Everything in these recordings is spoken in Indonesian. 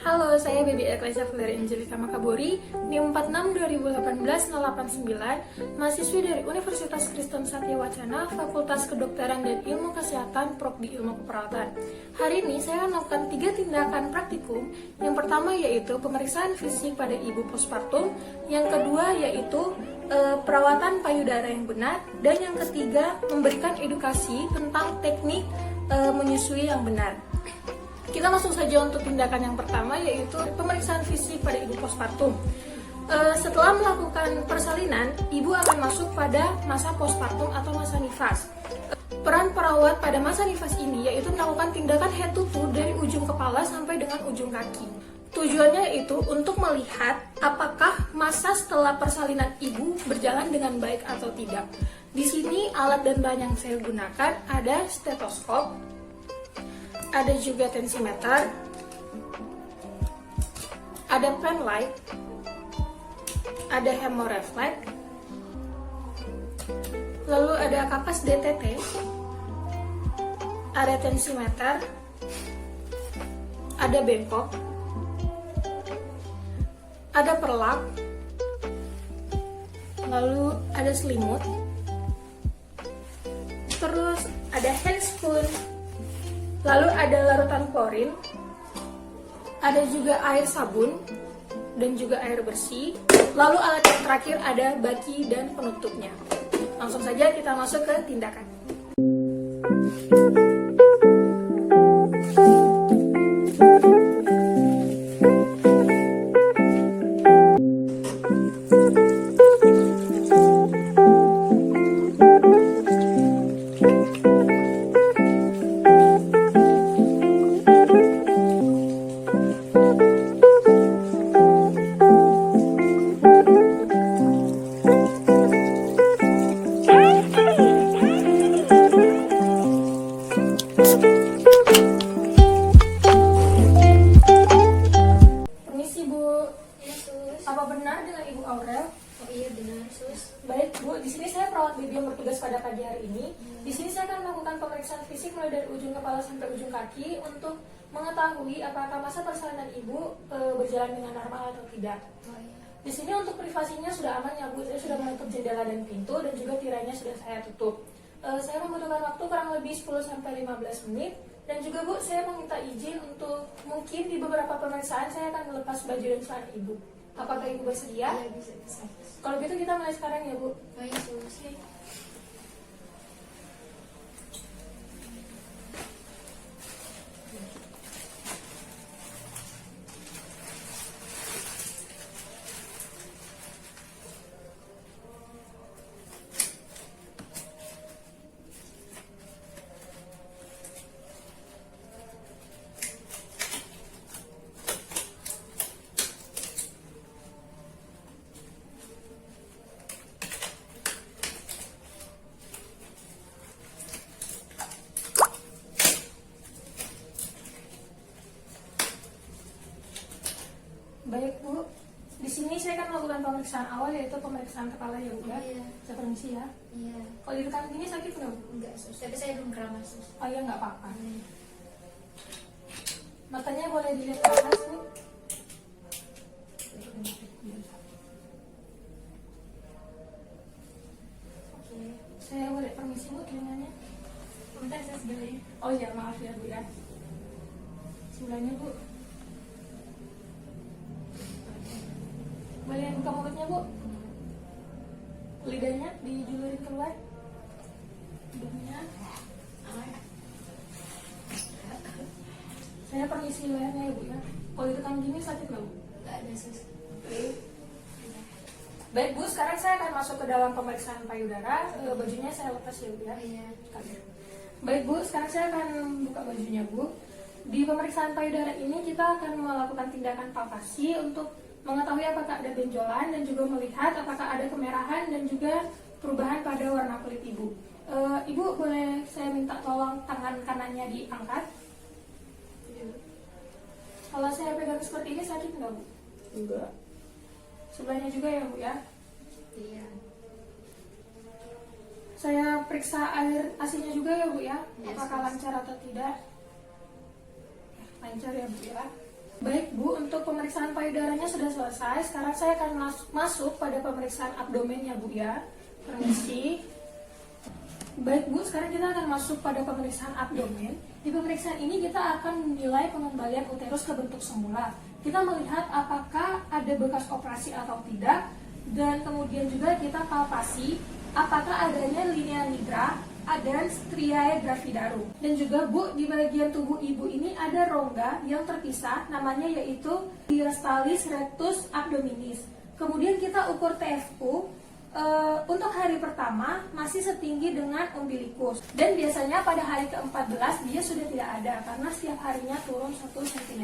Halo, saya Baby Eklesia Valeria Angelika Makabori, NIM 46-2018-089, mahasiswi dari Universitas Kristen Satya Wacana, Fakultas Kedokteran dan Ilmu Kesehatan, Prodi Ilmu Keperawatan. Hari ini saya melakukan 3 tindakan praktikum. Yang pertama yaitu pemeriksaan fisik pada ibu postpartum, yang kedua yaitu perawatan payudara yang benar, dan yang ketiga memberikan edukasi tentang teknik menyusui yang benar. Kita langsung saja untuk tindakan yang pertama, yaitu pemeriksaan fisik pada ibu postpartum. Setelah melakukan persalinan, ibu akan masuk pada masa postpartum atau masa nifas. Peran perawat pada masa nifas ini yaitu melakukan tindakan head to toe dari ujung kepala sampai dengan ujung kaki. Tujuannya itu untuk melihat apakah masa setelah persalinan ibu berjalan dengan baik atau tidak. Di sini alat dan bahan yang saya gunakan ada stetoskop, ada juga tensimeter, ada pen light, ada hemoreflex, lalu ada kapas DTT, ada tensimeter, ada bengkok, ada perlak, lalu ada selimut, terus ada handspoon, lalu ada larutan klorin, ada juga air sabun, dan juga air bersih. Lalu alat yang terakhir ada baki dan penutupnya. Langsung saja kita masuk ke tindakan. Permisi Bu. Ya, Sus. Apa benar dengan Ibu Aurel? Oh iya benar, Sus. Baik Bu, di sini saya perawat baby yang bertugas pada pagi hari ini. Di sini saya akan melakukan pemeriksaan fisik mulai dari ujung kepala sampai ujung kaki untuk mengetahui apakah masa persalinan Ibu berjalan dengan normal atau tidak. Oh iya. Di sini untuk privasinya sudah aman ya Bu, saya sudah menutup jendela dan pintu dan juga tirainya sudah saya tutup. Saya membutuhkan waktu kurang lebih 10-15 menit. Dan juga Bu, saya meminta izin untuk mungkin di beberapa pemeriksaan saya akan melepas baju dan celana Ibu. Apakah Ibu bersedia? Iya, bisa. Kalau gitu kita mulai sekarang ya Bu. Oh iya, Sus. Baik Bu, di sini saya akan melakukan pemeriksaan awal yaitu pemeriksaan kepala ya Bu ya. Iya. Saya permisi ya. Iya. Kalau di dekat gini sakit nggak Bu? Enggak, Sus. Tapi saya belum keramas, Sus. Oh ya nggak apa-apa. Matanya boleh dilihat ke atas Bu. Oke, saya boleh permisi Bu telinganya. Bentar, saya sebelahnya. Oh ya maaf ya Bu ya. Sebelahnya Bu. Boleh buka mulutnya Bu. Lidahnya dijulurin keluar. Hidungnya. Saya permisi lehernya ya Bu ya. Kalau ditekan gini sakit nggak Bu? Enggak ada, Sus. Baik Bu, sekarang saya akan masuk ke dalam pemeriksaan payudara. Bajunya saya lepas ya Bu ya. Iya. Baik Bu, sekarang saya akan buka bajunya Bu. Di pemeriksaan payudara ini kita akan melakukan tindakan palpasi untuk mengetahui apakah ada benjolan dan juga melihat apakah ada kemerahan dan juga perubahan pada warna kulit Ibu. Ibu boleh saya minta tolong tangan kanannya diangkat. Kalau saya pegang seperti ini sakit nggak Bu? Enggak. Sebelahnya juga ya Bu ya. Iya. Saya periksa air asinya juga ya Bu ya, Yes, apakah yes. lancar atau tidak. Lancar ya Bu ya. Baik Bu, pemeriksaan payudaranya sudah selesai. Sekarang saya akan masuk pada pemeriksaan abdomen ya Bu ya. Permisi. Baik Bu, sekarang kita akan masuk pada pemeriksaan abdomen. Di pemeriksaan ini kita akan menilai pengembalian uterus ke bentuk semula. Kita melihat apakah ada bekas operasi atau tidak, dan kemudian juga kita palpasi apakah adanya linea nigra dan striae gravidarum. Dan juga Bu, di bagian tubuh ibu ini ada rongga yang terpisah, namanya yaitu diastasis rectus abdominis. Kemudian kita ukur TFU. Untuk hari pertama masih setinggi dengan umbilikus, dan biasanya pada hari ke-14 dia sudah tidak ada karena setiap harinya turun 1 cm.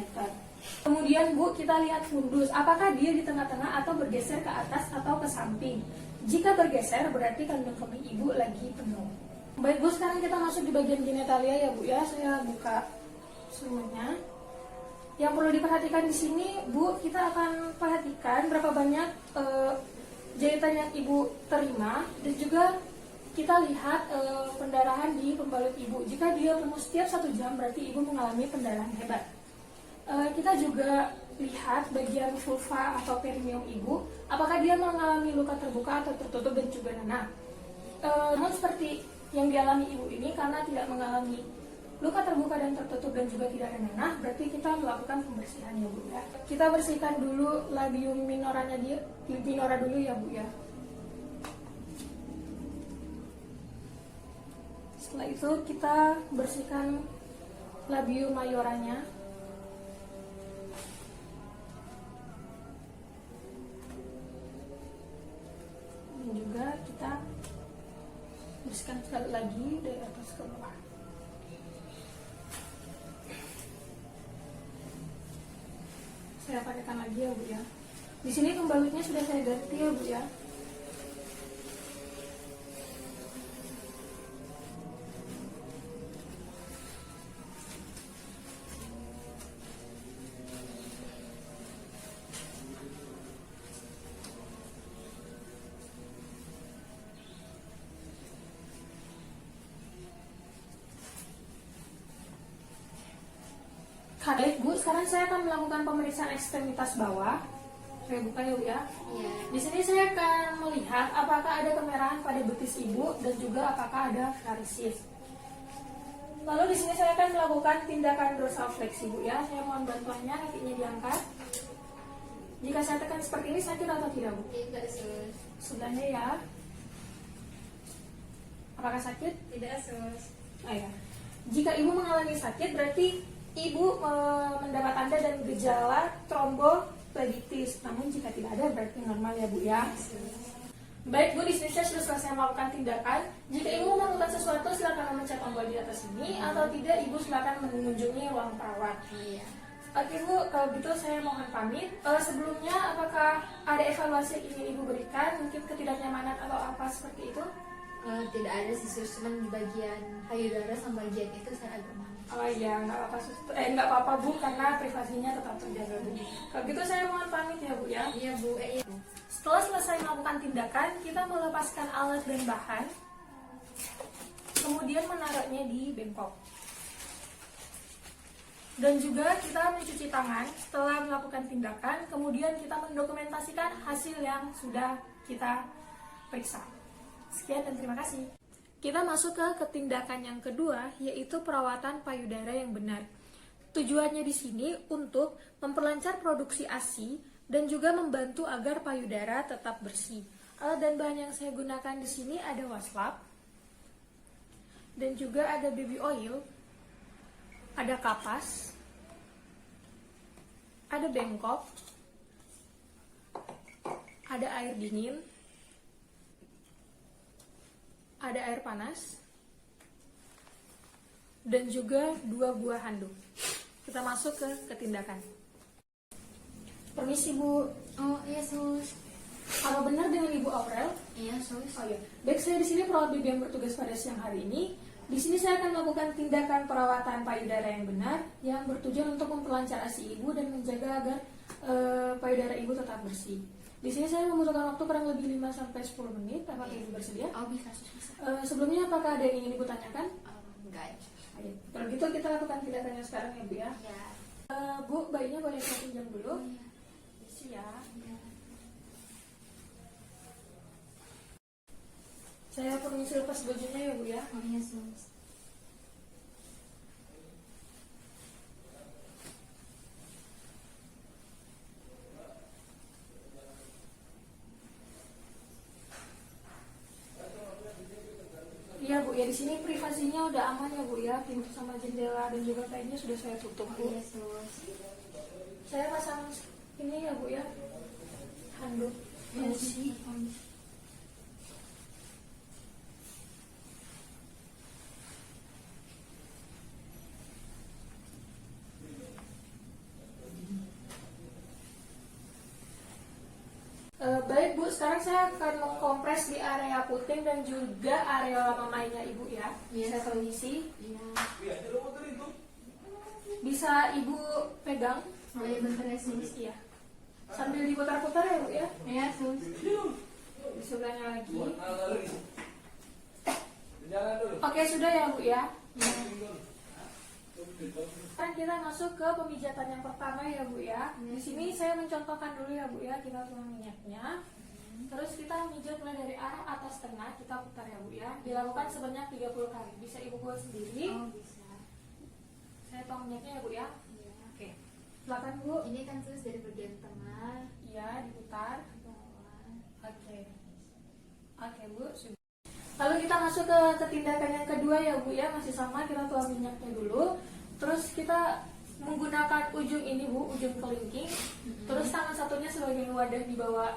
Kemudian Bu, kita lihat fundus, apakah dia di tengah-tengah atau bergeser ke atas atau ke samping. Jika bergeser berarti kandung kemih ibu lagi penuh. Baik Bu, sekarang kita masuk di bagian genitalia ya Bu ya. Saya buka semuanya. Yang perlu diperhatikan di sini Bu, kita akan perhatikan berapa banyak jahitan yang ibu terima, dan juga kita lihat pendarahan di pembalut ibu. Jika dia penuh setiap 1 jam berarti ibu mengalami pendarahan hebat. Kita juga lihat bagian vulva atau perineum ibu, apakah dia mengalami luka terbuka atau tertutup dan juga nanah. Namun seperti yang dialami ibu ini, karena tidak mengalami luka terbuka dan tertutup dan juga tidak ada nanah, berarti kita melakukan pembersihan ya Bu ya. Kita bersihkan dulu labium minoranya minora dulu ya Bu ya. Setelah itu kita bersihkan labium majoranya. Dan juga kita bersihkan sekali lagi dari atas ke bawah. Saya pakaikan lagi ya Bu ya. Di sini pembalutnya sudah saya ganti ya Bu ya. Baik Bu, sekarang saya akan melakukan pemeriksaan ekstremitas bawah. Saya buka ya Bu ya. Iya. Di sini saya akan melihat apakah ada kemerahan pada betis ibu dan juga apakah ada varisis. Lalu di sini saya akan melakukan tindakan dorsal fleksi Bu ya. Saya mohon bantuannya, kakinya diangkat. Jika saya tekan seperti ini sakit atau tidak Bu? Tidak, Sus. Sebelahnya ya. Apakah sakit? Tidak, Sus. Oh ya. Jika ibu mengalami sakit berarti ibu mendapat tanda dan gejala tromboflebitis. Namun jika tidak ada berarti normal ya Bu ya. Baik Bu, di sini saya sudah selesai melakukan tindakan. Jika ibu melakukan sesuatu silakan memencet tombol di atas ini, atau tidak ibu silakan mengunjungi ruang perawat. Iya. Oke Bu, kalau gitu saya mohon pamit. Sebelumnya apakah ada evaluasi yang ingin ibu berikan? Mungkin ketidaknyamanan atau apa seperti itu? Tidak ada sih, Sus. Cuman di bagian payudara sama bagian itu saya agak malu. Oh iya, nggak apa-apa, nggak apa-apa Bu, karena privasinya tetap terjaga Bu. Kalau gitu saya mohon pamit ya Bu ya. Iya Bu, iya. Setelah selesai melakukan tindakan, kita melepaskan alat dan bahan, kemudian menaruhnya di bengkok. Dan juga kita mencuci tangan setelah melakukan tindakan, kemudian kita mendokumentasikan hasil yang sudah kita periksa. Sekian dan terima kasih. Kita masuk ke tindakan yang kedua, yaitu perawatan payudara yang benar. Tujuannya di sini untuk memperlancar produksi ASI dan juga membantu agar payudara tetap bersih. Alat dan bahan yang saya gunakan di sini ada waslap, dan juga ada baby oil, ada kapas, ada bengkok, ada air dingin, ada air panas, dan juga 2 buah handuk. Kita masuk ke tindakan. Permisi Bu. Oh iya, Sus. Apa benar dengan Ibu Aurel? Iya, Sus. Oh iya. Baik, saya di sini perawat bibi yang bertugas pada siang hari ini. Di sini saya akan melakukan tindakan perawatan payudara yang benar, yang bertujuan untuk memperlancar ASI ibu dan menjaga agar payudara ibu tetap bersih. Di sini saya membutuhkan waktu kurang lebih 5-10 menit. Apakah Ibu bersedia? Oh bisa, Sus. Bisa. Sebelumnya apakah ada yang ingin Ibu tanyakan? Enggak. Ayo. Kalau gitu kita lakukan tindakannya sekarang ya Bu ya. Ya. Bu, bayinya boleh saya pinjam dulu? Iya. Isi ya. Iya. Saya permisi lepas bajunya ya Bu ya. Oh iya sus. Iya Bu ya, di sini privasinya udah aman ya Bu ya, pintu sama jendela dan juga kainnya sudah saya tutup Oh Bu. iya sus. Saya pasang ini ya Bu ya, handuk. Iya sih. Baik Bu, sekarang saya akan mengkompres di area puting dan juga area mamainya Ibu ya. Iya. Saya permisi. Iya. Bisa Ibu pegang? Oh iya bentar ya sus. Iya. Sambil diputar-putar ya Bu ya. Iya sus. Di sebelahnya lagi. Oke, sudah ya Bu ya. Sekarang kita masuk ke pemijatan yang pertama ya Bu ya. Di sini saya mencontohkan dulu ya Bu ya, kita tuang minyaknya. Terus kita mijat mulai dari arah atas tengah, kita putar ya Bu ya. Dilakukan sebanyak 30 kali. Bisa Ibu buat sendiri. Oh bisa. Saya tuang minyaknya ya Bu ya. Iya. Oke. Silakan Bu. Ini kan sus dari bagian tengah Iya, diputar. ke bawah. Oke. Oke Bu, sudah. Lalu kita masuk ke tindakan yang kedua ya Bu ya, masih sama, kita tuang minyaknya dulu. Terus kita menggunakan ujung ini Bu, ujung kelingking. Terus tangan satunya sebagai wadah di bawah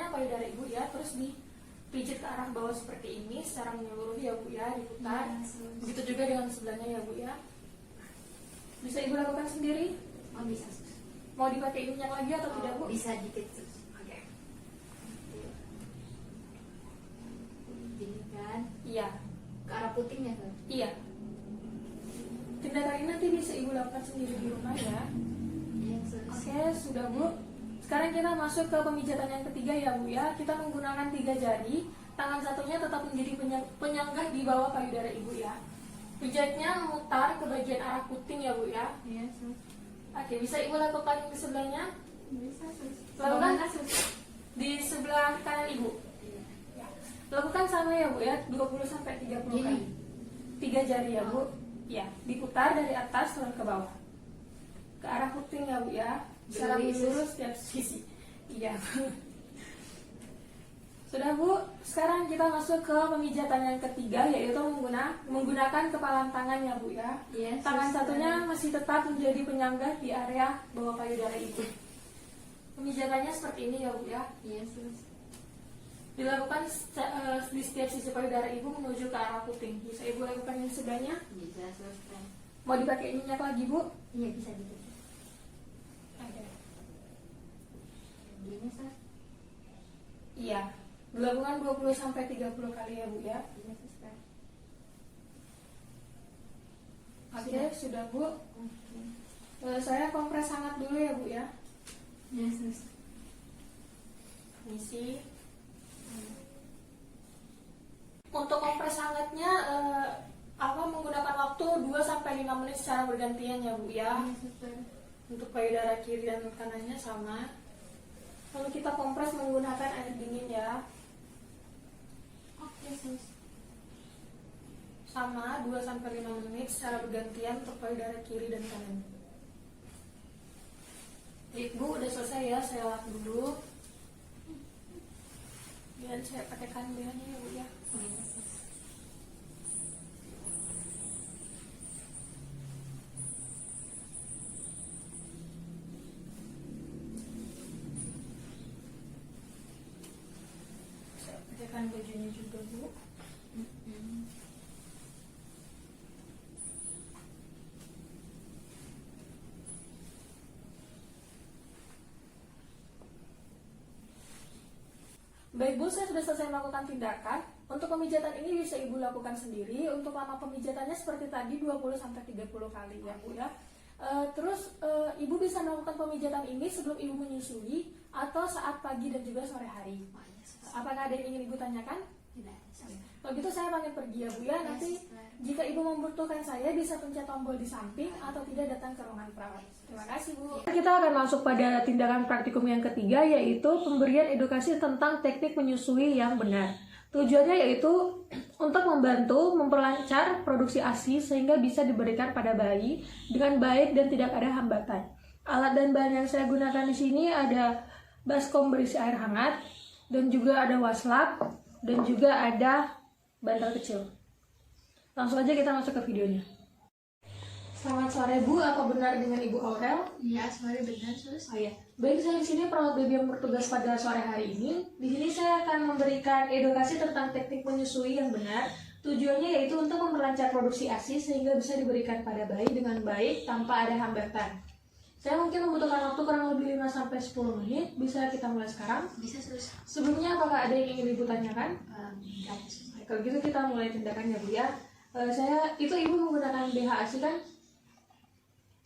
payudara Ibu ya, terus dipijit ke arah bawah seperti ini secara menyeluruh ya Bu ya, diputar. Begitu juga dengan sebelahnya ya Bu ya. Bisa Ibu lakukan sendiri? Oh bisa sus. Mau dipakai minyak lagi atau tidak Bu? Bisa dikit sus. Oke. Gini kan Iya. ke arah putingnya sus. Iya. Tindakan ini nanti bisa Ibu lakukan sendiri di rumah ya. Iya sus. Oke, sudah Bu. Sekarang kita masuk ke pemijatan yang ketiga ya Bu ya. Kita menggunakan 3 jari. Tangan satunya tetap menjadi penyanggah di bawah payudara Ibu ya. Pijatnya memutar ke bagian arah puting ya Bu ya. Iya sus. Oke, bisa Ibu lakukan di sebelahnya. Bisa sus. Lakukan Mana, sus? di sebelah kanan Ibu. Iya. Ya. Lakukan sama ya Bu ya, 20 sampai 30 Gini. kali. 3 jari ya Bu. Ya, diputar dari atas turun ke bawah. Ke arah puting ya Bu ya. Secara Berdiri, menyeluruh setiap sisi. Iya. Sudah Bu, sekarang kita masuk ke pemijatan yang ketiga, yaitu menggunakan kepalan tangan ya Bu ya. Iya, Tangan sus. satunya masih tetap menjadi penyanggah di area bawah payudara Ibu. Pemijatannya seperti ini ya Bu ya. Iya sus. Dilakukan di setiap sisi payudara Ibu menuju ke arah puting. Bisa Ibu lakukan yang sebelahnya. Bisa sus. Mau dipakai minyak lagi Bu? Iya bisa dikit. Oke. Gini sus. Iya. Dilakukan 20 sampai 30 kali ya Bu ya. Iya sus. Oke, sudah Bu. Oke. Saya kompres hangat dulu ya Bu ya. Iya sus. Misi. Untuk kompres hangatnya menggunakan waktu 2 sampai 5 menit secara bergantian ya Bu ya. Iya sus. Untuk payudara kiri dan kanannya sama. Lalu kita kompres menggunakan air dingin ya. Oke sus. Sama 2 sampai 5 menit secara bergantian untuk payudara kiri dan kanan. Ibu udah selesai ya, saya lap dulu. Dan saya pakai kandungannya ya Bu ya. Iya sus. Saya pakaikan bajunya juga Bu. Baik Bu, saya sudah selesai melakukan tindakan. Untuk pemijatan ini bisa Ibu lakukan sendiri. Untuk lama pemijatannya seperti tadi 20 sampai 30 kali ya Bu ya. Terus Ibu bisa melakukan pemijatan ini sebelum Ibu menyusui atau saat pagi dan juga sore hari. Oh iya sus. Apakah ada yang ingin Ibu tanyakan? Tidak ada, suster. Kalau gitu saya pamit pergi ya Bu ya. Nanti suster. jika Ibu membutuhkan saya bisa pencet tombol di samping atau tidak datang ke ruangan perawat. Terima kasih Bu. Kita akan masuk pada tindakan praktikum yang ketiga, yaitu pemberian edukasi tentang teknik menyusui yang benar. Tujuannya yaitu untuk membantu memperlancar produksi ASI sehingga bisa diberikan pada bayi dengan baik dan tidak ada hambatan. Alat dan bahan yang saya gunakan di sini ada baskom berisi air hangat dan juga ada waslap dan juga ada bantal kecil. Langsung aja kita masuk ke videonya. Selamat sore Bu, apa benar dengan Ibu Aurel? Iya, sore benar, sus. Oh iya, baik, saya di sini perawat baby yang bertugas pada sore hari ini. Di sini saya akan memberikan edukasi tentang teknik menyusui yang benar. Tujuannya yaitu untuk memperlancar produksi ASI sehingga bisa diberikan pada bayi dengan baik tanpa ada hambatan. Saya mungkin membutuhkan waktu kurang lebih 5-10 menit. Bisa kita mulai sekarang? Bisa, sus. Sebelumnya apakah ada yang ingin Ibu tanyakan? Enggak ada, sus. Kalau gitu kita mulai tindakannya Bu ya. Itu Ibu menggunakan BH ASI kan?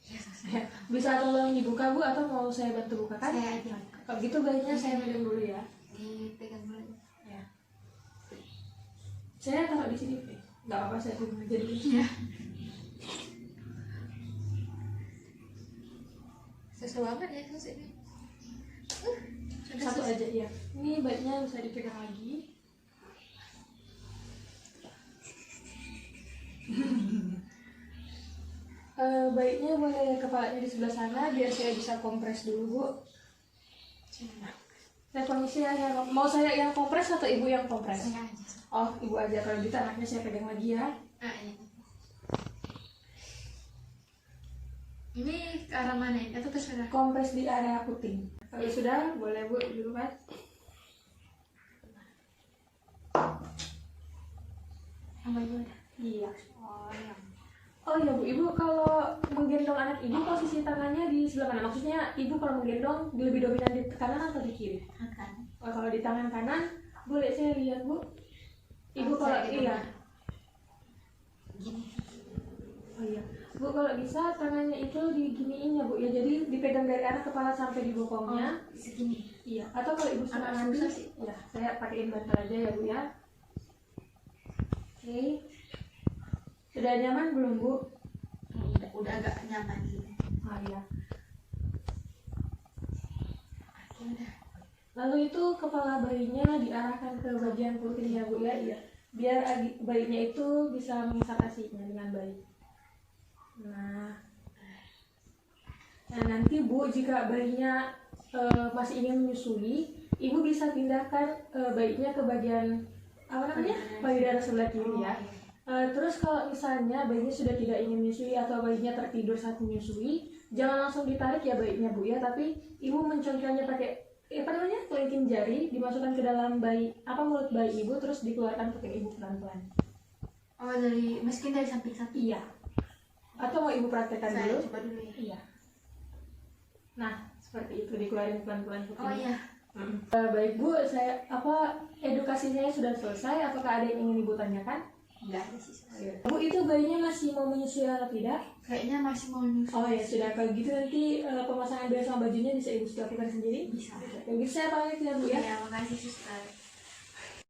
Iya, sus. Bisa tolong dibuka Bu atau mau saya bantu bukakan? Saya aja. Kalau gitu baiknya saya pegang dulu ya. Dipegang dulu. Ya. Saya taruh di sini, nggak apa-apa saya pegang aja dulu. Iya. Susah banget ya, sus ini. Sudah, Satu sus. aja ya. Ini baiknya bisa dipegang lagi. Baiknya boleh kepalanya di sebelah sana biar saya bisa kompres dulu Bu. Saya permisi ya, mau saya yang kompres atau Ibu yang kompres? Saya aja, sus. Oh, Ibu aja, kalau gitu anaknya saya pegang lagi ya. Iya. Ini ke arah mana ini? Atau terserah? Kompres di area puting. Kalau sudah, boleh Bu dibuka. Yang baik Iya. Oh, yang. Oh iya Bu, Ibu kalau menggendong anak Ibu posisi tangannya di sebelah mana? Maksudnya Ibu kalau menggendong lebih dominan di kanan atau di kiri? Makan. Oh, kalau di tangan kanan, boleh saya lihat Bu? Ibu kalau Saya di iya. Gini. Oh iya. Bu kalau bisa tangannya itu diginiin ya Bu ya. Jadi dipegang dari arah kepala sampai di bokongnya. Segini. Iya. Atau kalau Ibu Agak senang nanti, susah sih. ya saya pakein bantal aja ya Bu ya. Oke. Sudah nyaman belum Bu? Udah agak nyaman gitu. Oh iya. Oke, udah. Lalu itu kepala bayinya diarahkan ke bagian perutnya ya Bu ya, iya. Biar bayinya itu bisa mengisap ASI-nya dengan baik. Nah nanti Bu jika bayinya masih ingin menyusui, Ibu bisa pindahkan bayinya ke bagian apa namanya payudara sebelah kiri ya. Terus kalau misalnya bayinya sudah tidak ingin menyusui atau bayinya tertidur saat menyusui, jangan langsung ditarik ya bayinya Bu ya, tapi Ibu mencongkelnya pakai kelingking jari, dimasukkan ke dalam mulut bayi Ibu, terus dikeluarkan pakai Ibu pelan-pelan. Oh, mungkin dari samping-samping. Iya. Atau mau Ibu praktekkan Saya dulu? coba dulu ya. Iya. Nah, seperti itu dikeluarin pelan-pelan Oh iya. Baik Bu, edukasi saya sudah selesai. Apakah ada yang ingin Ibu tanyakan? Enggak ada sih, sus. Bu, itu bayinya masih mau menyusui atau tidak? Kayaknya masih mau nyusul. Oh ya sudah, kalau gitu nanti pemasangan bel sama bajunya bisa Ibu lakukan sendiri? Bisa. Kalau gitu saya pamit ya Bu ya. Ya, makasih, suster.